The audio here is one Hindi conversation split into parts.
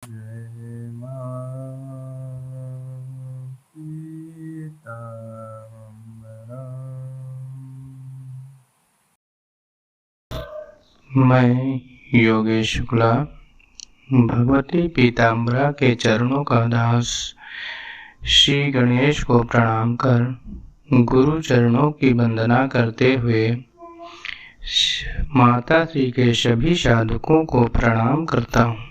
जय मां पीताम्बरम्। मैं योगेश शुक्ला भगवती पीताम्बरा के चरणों का दास श्री गणेश को प्रणाम कर गुरु चरणों की वंदना करते हुए माता श्री के सभी साधकों को प्रणाम करता हूँ।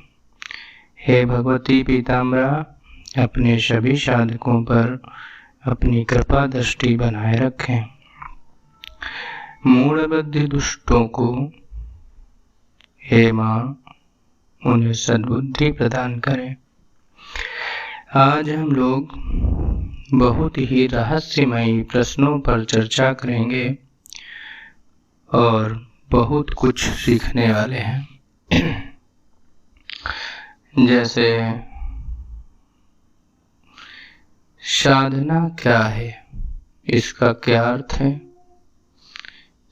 हे भगवती पीताम्बरा, अपने सभी साधकों पर अपनी कृपा दृष्टि बनाए रखें। मूढ़ बुद्धि दुष्टों को हे माँ उन्हें सद्बुद्धि प्रदान करें। आज हम लोग बहुत ही रहस्यमयी प्रश्नों पर चर्चा करेंगे और बहुत कुछ सीखने वाले हैं। जैसे साधना क्या है, इसका क्या अर्थ है,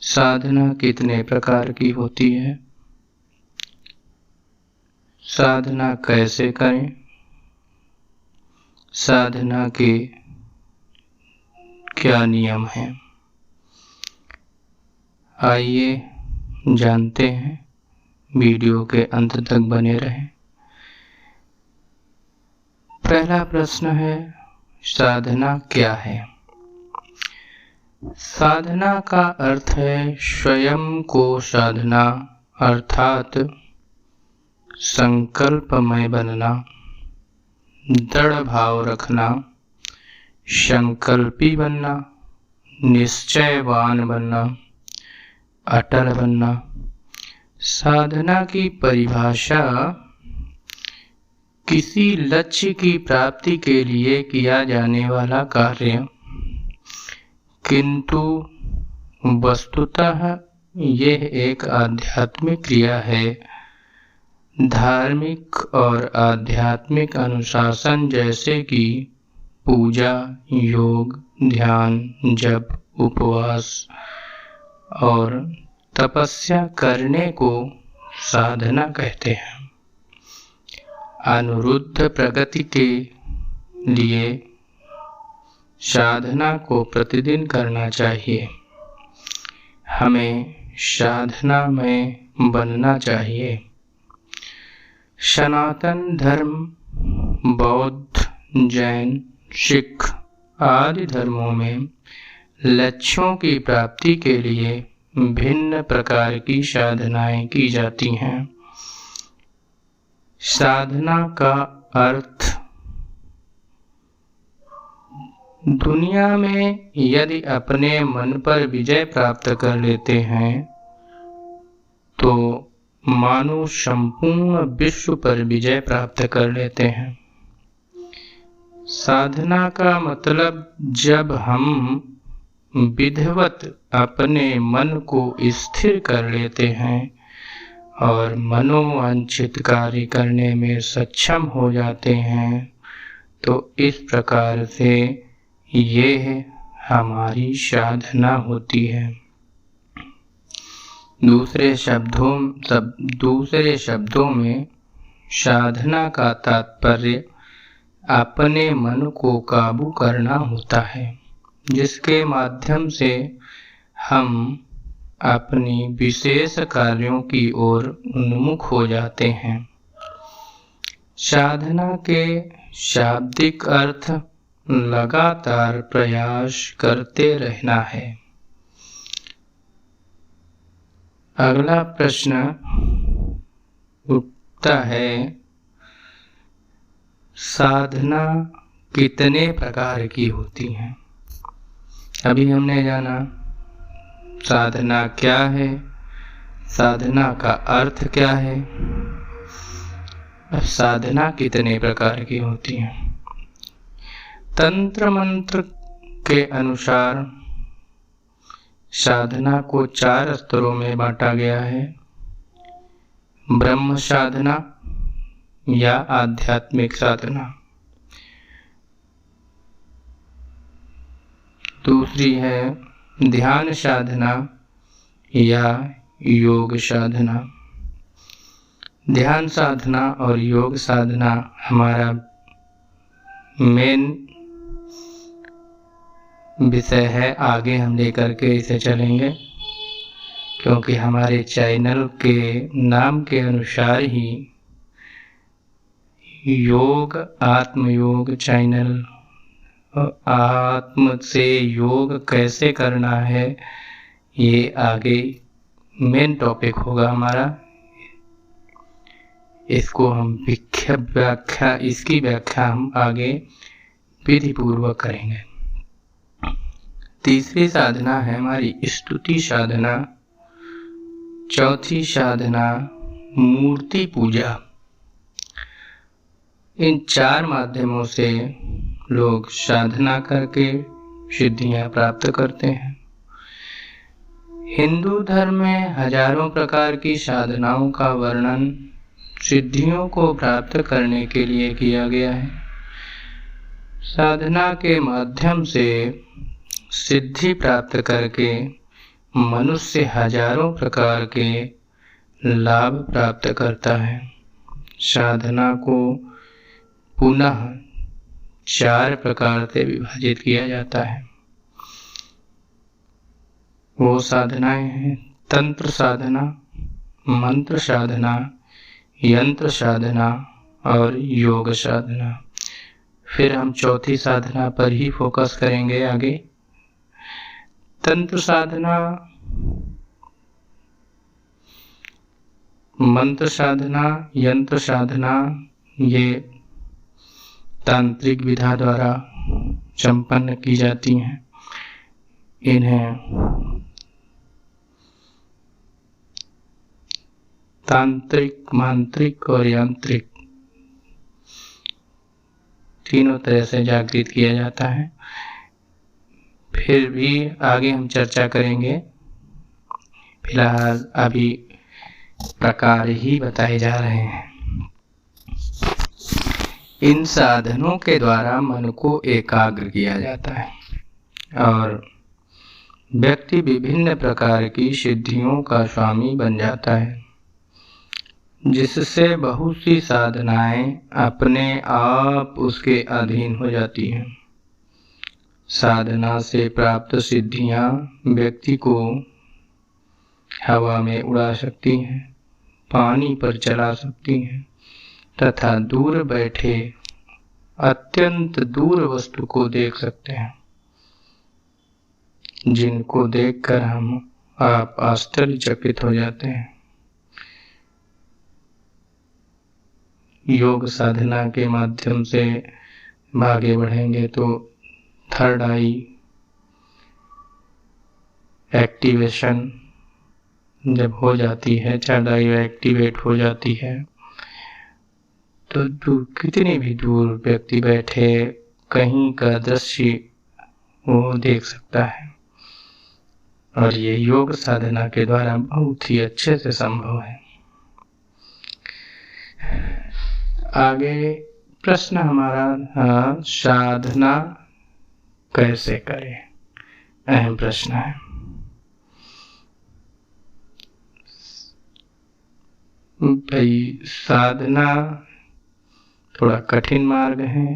साधना कितने प्रकार की होती है, साधना कैसे करें, साधना के क्या नियम हैं, आइए जानते हैं। वीडियो के अंत तक बने रहें। पहला प्रश्न है, साधना क्या है? साधना का अर्थ है स्वयं को साधना, अर्थात संकल्पमय बनना, दृढ़ भाव रखना, संकल्पी बनना, निश्चयवान बनना, अटल बनना। साधना की परिभाषा किसी लक्ष्य की प्राप्ति के लिए किया जाने वाला कार्य, किंतु वस्तुतः यह एक आध्यात्मिक क्रिया है। धार्मिक और आध्यात्मिक अनुशासन जैसे कि पूजा, योग, ध्यान, जप, उपवास और तपस्या करने को साधना कहते हैं। अनुरुद्ध प्रगति के लिए साधना को प्रतिदिन करना चाहिए। हमें साधना में बनना चाहिए। सनातन धर्म, बौद्ध, जैन, सिख आदि धर्मों में लक्ष्यों की प्राप्ति के लिए भिन्न प्रकार की साधनाएं की जाती हैं। साधना का अर्थ दुनिया में यदि अपने मन पर विजय प्राप्त कर लेते हैं तो मानो संपूर्ण विश्व पर विजय प्राप्त कर लेते हैं। साधना का मतलब जब हम विधिवत अपने मन को स्थिर कर लेते हैं और मनोवांछित कार्य करने में सक्षम हो जाते हैं, तो इस प्रकार से ये हमारी साधना होती है। दूसरे शब्दों में साधना का तात्पर्य अपने मन को काबू करना होता है, जिसके माध्यम से हम अपनी विशेष कार्यों की ओर उन्मुख हो जाते हैं। साधना के शाब्दिक अर्थ लगातार प्रयास करते रहना है। अगला प्रश्न उठता है, साधना कितने प्रकार की होती है? अभी हमने जाना साधना क्या है, साधना का अर्थ क्या है, साधना कितने प्रकार की होती है। तंत्र मंत्र के अनुसार साधना को 4 स्तरों में बांटा गया है। ब्रह्म साधना या आध्यात्मिक साधना, दूसरी है ध्यान साधना या योग साधना, ध्यान साधना और योग साधना हमारा मेन विषय है। आगे हम लेकर के इसे चलेंगे, क्योंकि हमारे चैनल के नाम के अनुसार ही योग आत्मयोग चैनल, आत्म से योग कैसे करना है, ये आगे मेन टॉपिक होगा हमारा। इसको हम इसकी व्याख्या हम आगे विधि पूर्वक करेंगे। तीसरी साधना है हमारी स्तुति साधना। चौथी साधना मूर्ति पूजा। इन 4 माध्यमों से लोग साधना करके सिद्धियां प्राप्त करते हैं। हिंदू धर्म में हजारों प्रकार की साधनाओं का वर्णन सिद्धियों को प्राप्त करने के लिए किया गया है। साधना के माध्यम से सिद्धि प्राप्त करके मनुष्य हजारों प्रकार के लाभ प्राप्त करता है। साधना को पुनः 4 प्रकार से विभाजित किया जाता है। वो साधनाएं हैं तंत्र साधना, मंत्र साधना, यंत्र साधना और योग साधना। फिर हम चौथी साधना पर ही फोकस करेंगे आगे। तंत्र साधना, मंत्र साधना, यंत्र साधना ये तांत्रिक विधा द्वारा संपन्न की जाती हैं। इन्हें तांत्रिक, मांत्रिक और यांत्रिक तीनों तरह से जागृत किया जाता है। फिर भी आगे हम चर्चा करेंगे। फिलहाल अभी प्रकार ही बताए जा रहे हैं। इन साधनों के द्वारा मन को एकाग्र किया जाता है और व्यक्ति विभिन्न प्रकार की सिद्धियों का स्वामी बन जाता है, जिससे बहुत सी साधनाएं अपने आप उसके अधीन हो जाती हैं। साधना से प्राप्त सिद्धियां व्यक्ति को हवा में उड़ा सकती हैं, पानी पर चला सकती हैं तथा दूर बैठे अत्यंत दूर वस्तु को देख सकते हैं, जिनको देखकर हम आप आश्चर्यचकित हो जाते हैं। योग साधना के माध्यम से आगे बढ़ेंगे तो थर्ड आई एक्टिवेशन जब हो जाती है, थर्ड आई एक्टिवेट हो जाती है, तो कितनी भी दूर व्यक्ति बैठे कहीं का दृश्य वो देख सकता है। और ये योग साधना के द्वारा बहुत ही अच्छे से संभव है। आगे प्रश्न हमारा साधना कैसे करें, अहम प्रश्न है। भाई साधना थोड़ा कठिन मार्ग है।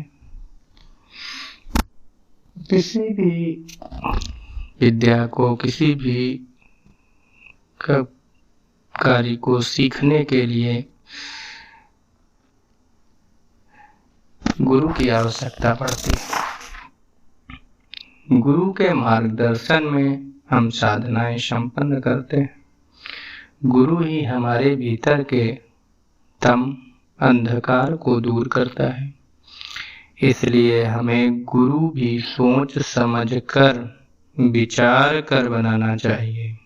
किसी भी विद्या को, किसी भी कार्य को सीखने के लिए गुरु की आवश्यकता पड़ती है। गुरु के मार्गदर्शन में हम साधनाएं संपन्न करते हैं। गुरु ही हमारे भीतर के तम अंधकार को दूर करता है। इसलिए हमें गुरु भी सोच समझ कर विचार कर बनाना चाहिए।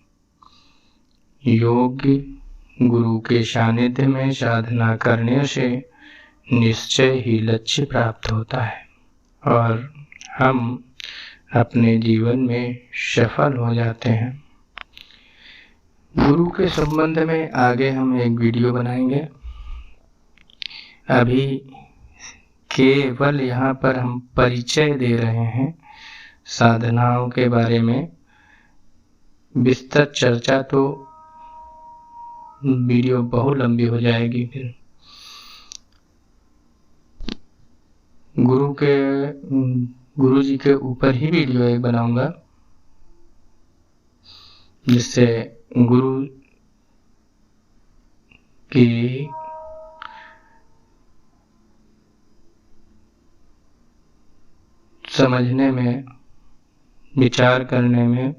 योग्य गुरु के सानिध्य में साधना करने से निश्चय ही लक्ष्य प्राप्त होता है और हम अपने जीवन में सफल हो जाते हैं। गुरु के संबंध में आगे हम एक वीडियो बनाएंगे। अभी केवल यहाँ पर हम परिचय दे रहे हैं साधनाओं के बारे में। विस्तृत चर्चा तो वीडियो बहुत लंबी हो जाएगी। फिर गुरु जी के ऊपर ही वीडियो एक बनाऊंगा, जिससे गुरु की समझने में, विचार करने में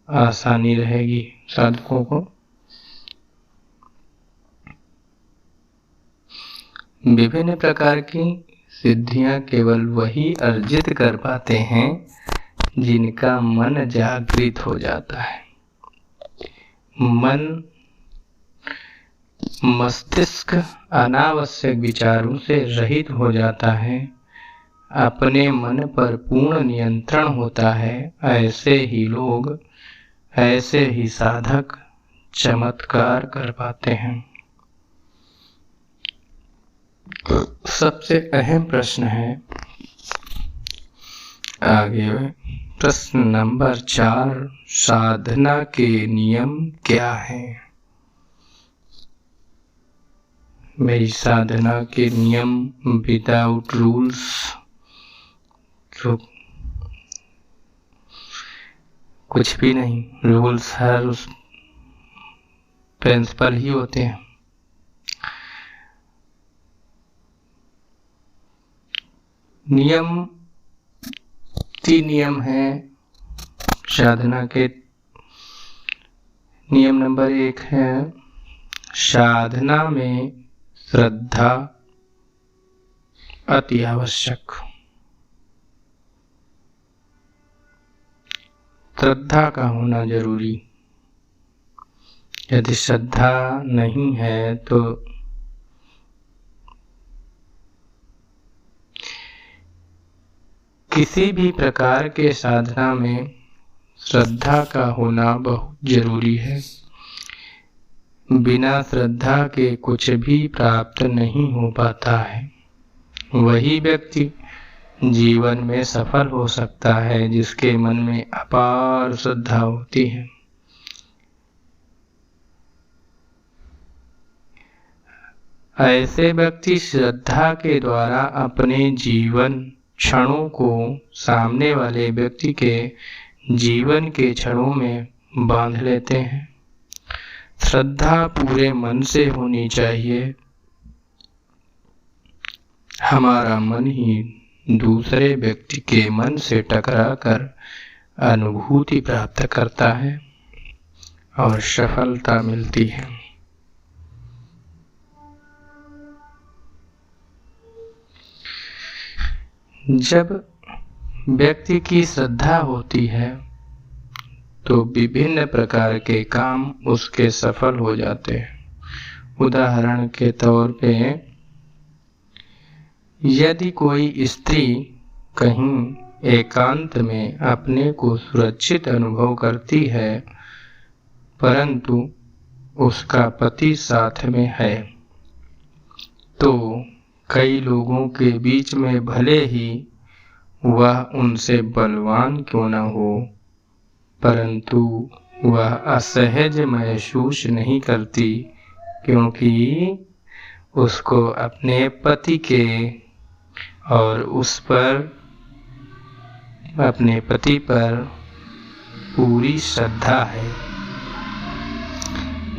आसानी रहेगी साधकों को। विभिन्न प्रकार की सिद्धियां केवल वही अर्जित कर पाते हैं जिनका मन जागृत हो जाता है। मन, मस्तिष्क अनावश्यक विचारों से रहित हो जाता है, अपने मन पर पूर्ण नियंत्रण होता है। ऐसे ही लोग, ऐसे ही साधक चमत्कार कर पाते हैं। सबसे अहम प्रश्न है आगे, प्रश्न नंबर 4, साधना के नियम क्या हैं? मेरी साधना के नियम विदाउट रूल्स, तो कुछ भी नहीं। रूल्स हर उस प्रिंसिपल ही होते हैं। नियम 3 नियम हैं साधना के। नियम नंबर 1 है, साधना में श्रद्धा अति आवश्यक। श्रद्धा का होना जरूरी। यदि श्रद्धा नहीं है तो किसी भी प्रकार के साधना में श्रद्धा का होना बहुत जरूरी है। बिना श्रद्धा के कुछ भी प्राप्त नहीं हो पाता है। वही व्यक्ति जीवन में सफल हो सकता है जिसके मन में अपार श्रद्धा होती है। ऐसे व्यक्ति श्रद्धा के द्वारा अपने जीवन क्षणों को सामने वाले व्यक्ति के जीवन के क्षणों में बांध लेते हैं। श्रद्धा पूरे मन से होनी चाहिए। हमारा मन ही दूसरे व्यक्ति के मन से टकराकर अनुभूति प्राप्त करता है और सफलता मिलती है। जब व्यक्ति की श्रद्धा होती है तो विभिन्न प्रकार के काम उसके सफल हो जाते हैं। उदाहरण के तौर पे, यदि कोई स्त्री कहीं एकांत में अपने को सुरक्षित अनुभव करती है परंतु उसका पति साथ में है, तो कई लोगों के बीच में भले ही वह उनसे बलवान क्यों न हो, परंतु वह असहज महसूस नहीं करती, क्योंकि उसको अपने पति के और उस पर, अपने पति पर पूरी श्रद्धा है।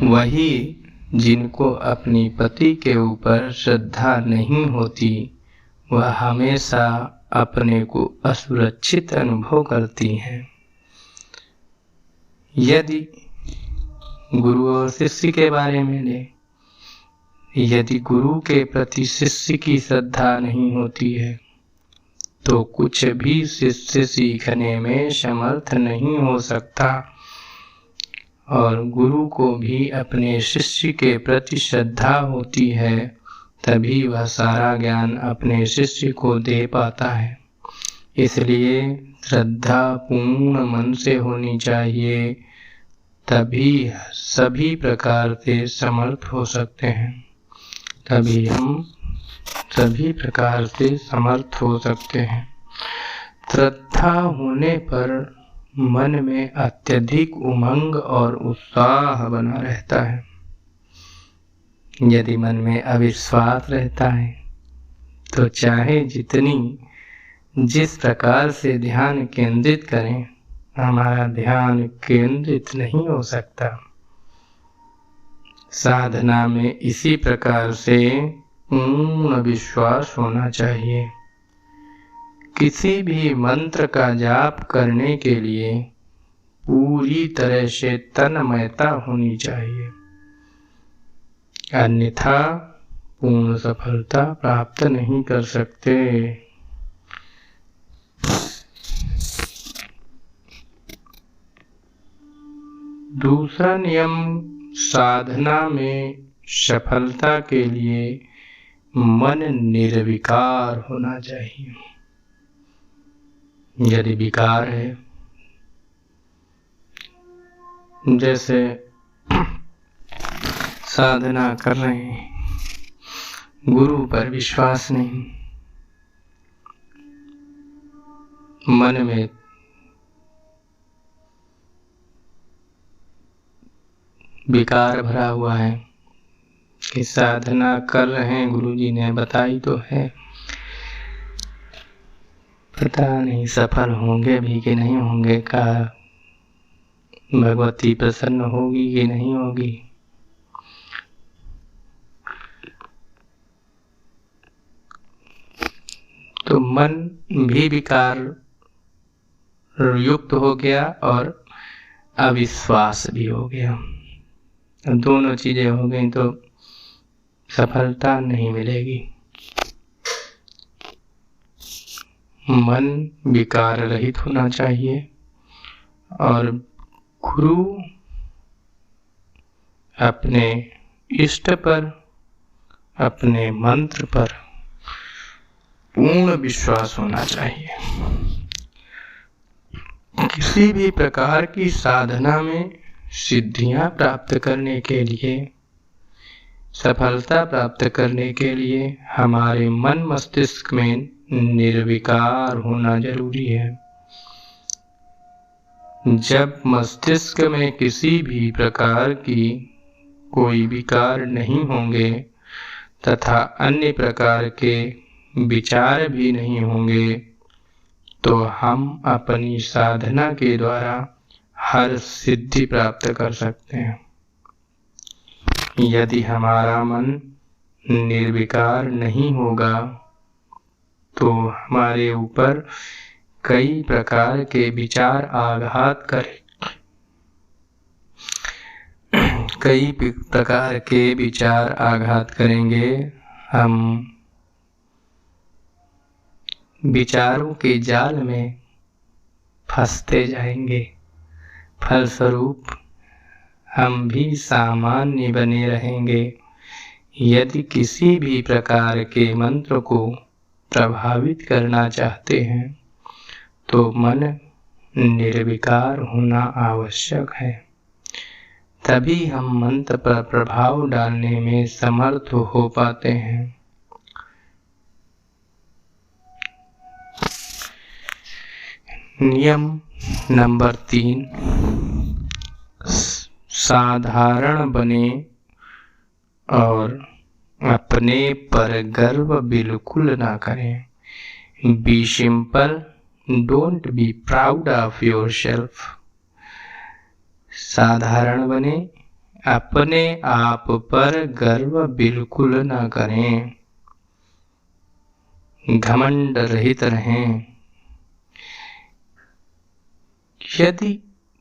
वही जिनको अपनी पति के ऊपर श्रद्धा नहीं होती, वह हमेशा अपने को असुरक्षित अनुभव करती हैं। यदि गुरु और शिष्य के बारे में ले, यदि गुरु के प्रति शिष्य की श्रद्धा नहीं होती है तो कुछ भी शिष्य सीखने में समर्थ नहीं हो सकता, और गुरु को भी अपने शिष्य के प्रति श्रद्धा होती है तभी वह सारा ज्ञान अपने शिष्य को दे पाता है। इसलिए श्रद्धा पूर्ण मन से होनी चाहिए, तभी सभी प्रकार से समर्थ हो सकते हैं। तभी हम सभी प्रकार से समर्थ हो सकते हैं। श्रद्धा होने पर मन में अत्यधिक उमंग और उत्साह बना रहता है। यदि मन में अविश्वास रहता है तो चाहे जिस प्रकार से ध्यान केंद्रित करें, हमारा ध्यान केंद्रित नहीं हो सकता। साधना में इसी प्रकार से पूर्ण विश्वास होना चाहिए। किसी भी मंत्र का जाप करने के लिए पूरी तरह से तन्मयता होनी चाहिए, अन्यथा पूर्ण सफलता प्राप्त नहीं कर सकते। दूसरा नियम साधना में सफलता के लिए मन निर्विकार होना चाहिए। यदि विकार है, जैसे साधना कर रहे हैं, गुरु पर विश्वास नहीं, मन में विकार भरा हुआ है कि साधना कर रहे हैं, गुरुजी ने बताई तो है, पता नहीं सफल होंगे भी कि नहीं होंगे, का भगवती प्रसन्न होगी कि नहीं होगी। तो मन भी विकार युक्त हो गया और अविश्वास भी हो गया। दोनों चीजें हो गई तो सफलता नहीं मिलेगी। मन विकार रहित होना चाहिए और गुरु अपने इष्ट पर, अपने मंत्र पर पूर्ण विश्वास होना चाहिए। किसी भी प्रकार की साधना में सिद्धियां प्राप्त करने के लिए, सफलता प्राप्त करने के लिए हमारे मन मस्तिष्क में निर्विकार होना जरूरी है। जब मस्तिष्क में किसी भी प्रकार की कोई विकार नहीं होंगे तथा अन्य प्रकार के विचार भी नहीं होंगे, तो हम अपनी साधना के द्वारा हर सिद्धि प्राप्त कर सकते हैं। यदि हमारा मन निर्विकार नहीं होगा तो हमारे ऊपर कई प्रकार के विचार आघात करें, कई प्रकार के विचार आघात करेंगे। हम विचारों के जाल में फंसते जाएंगे, फलस्वरूप हम भी सामान्य बने रहेंगे। यदि किसी भी प्रकार के मंत्र को प्रभावित करना चाहते हैं तो मन निर्विकार होना आवश्यक है, तभी हम मंत्र पर प्रभाव डालने में समर्थ हो पाते हैं। नियम नंबर 3, साधारण बने और अपने पर गर्व बिल्कुल ना करें। Be simple, don't be proud of yourself. साधारण बने, अपने आप पर गर्व बिल्कुल ना करें, घमंड रहित रहें। यदि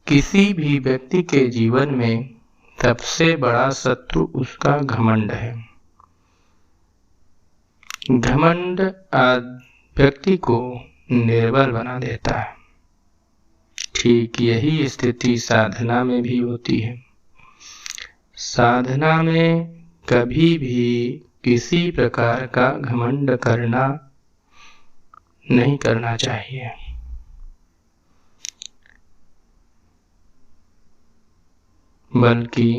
किसी भी व्यक्ति के जीवन में सबसे बड़ा शत्रु उसका घमंड है, घमंड व्यक्ति को निर्बल बना देता है। ठीक यही स्थिति साधना में भी होती है। साधना में कभी भी किसी प्रकार का घमंड नहीं करना चाहिए। बल्कि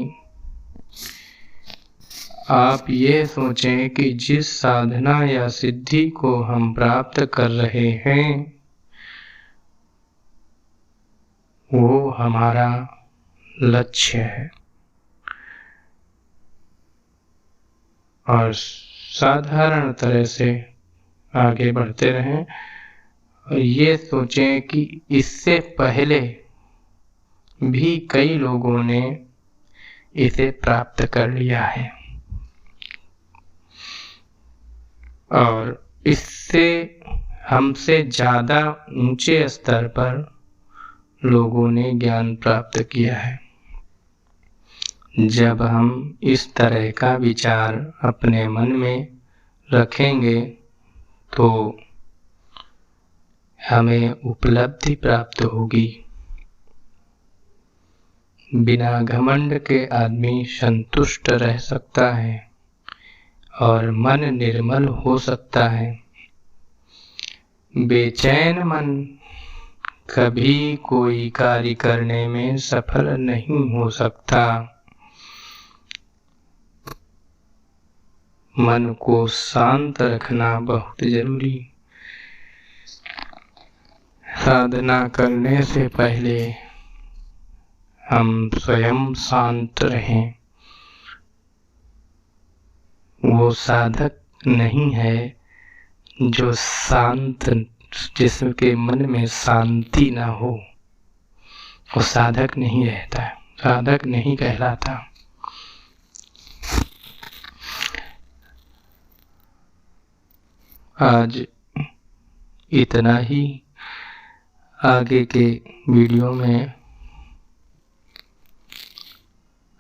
आप ये सोचें कि जिस साधना या सिद्धि को हम प्राप्त कर रहे हैं वो हमारा लक्ष्य है। और साधारण तरह से आगे बढ़ते रहें और ये सोचें कि इससे पहले भी कई लोगों ने इसे प्राप्त कर लिया है और इससे हमसे ज़्यादा ऊंचे स्तर पर लोगों ने ज्ञान प्राप्त किया है। जब हम इस तरह का विचार अपने मन में रखेंगे तो हमें उपलब्धि प्राप्त होगी। बिना घमंड के आदमी संतुष्ट रह सकता है और मन निर्मल हो सकता है। बेचैन मन कभी कोई कार्य करने में सफल नहीं हो सकता। मन को शांत रखना बहुत जरूरी। साधना करने से पहले हम स्वयं शांत रहें। वो साधक नहीं है जो शांत, जिसके मन में शांति ना हो, वो साधक नहीं रहता है, साधक नहीं कहलाता। आज इतना ही। आगे के वीडियो में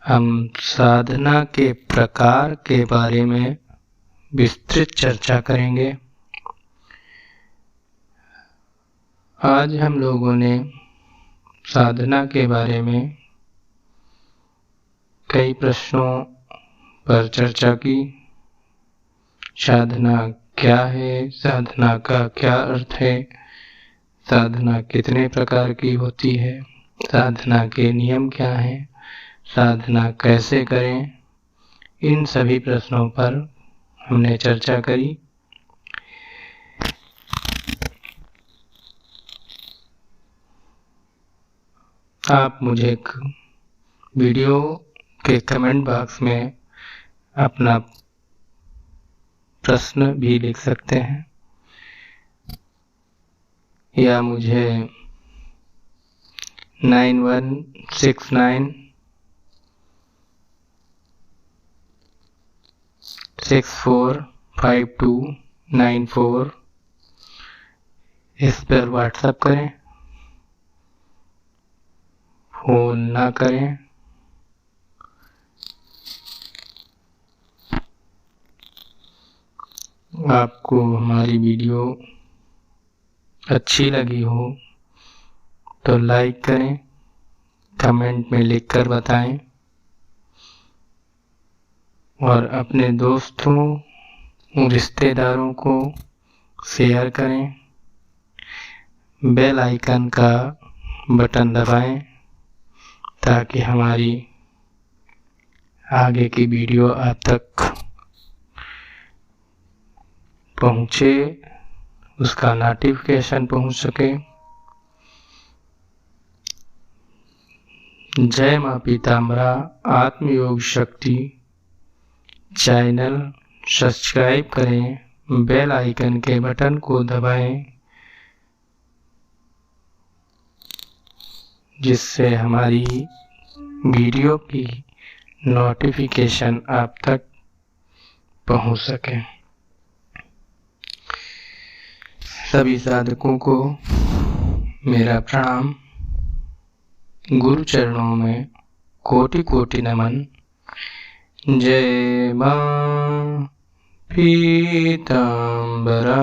हम साधना के प्रकार के बारे में विस्तृत चर्चा करेंगे। आज हम लोगों ने साधना के बारे में कई प्रश्नों पर चर्चा की। साधना क्या है, साधना का क्या अर्थ है, साधना कितने प्रकार की होती है, साधना के नियम क्या हैं, साधना कैसे करें, इन सभी प्रश्नों पर हमने चर्चा करी। आप मुझे वीडियो के कमेंट बॉक्स में अपना प्रश्न भी लिख सकते हैं या मुझे 9169645294 इस पर व्हाट्सएप करें, फोन ना करें। आपको हमारी वीडियो अच्छी लगी हो तो लाइक करें, कमेंट में लिखकर बताएं और अपने दोस्तों, रिश्तेदारों को शेयर करें। बेल आइकन का बटन दबाएं ताकि हमारी आगे की वीडियो आप तक पहुँचे, उसका नोटिफिकेशन पहुँच सके। जय माँ पीताम्बरा आत्मयोग शक्ति चैनल सब्सक्राइब करें, बेल आइकन के बटन को दबाएं जिससे हमारी वीडियो की नोटिफिकेशन आप तक पहुंच सके। सभी साधकों को मेरा प्रणाम। गुरु चरणों में कोटि कोटि नमन। जय मां पीताम्बरा।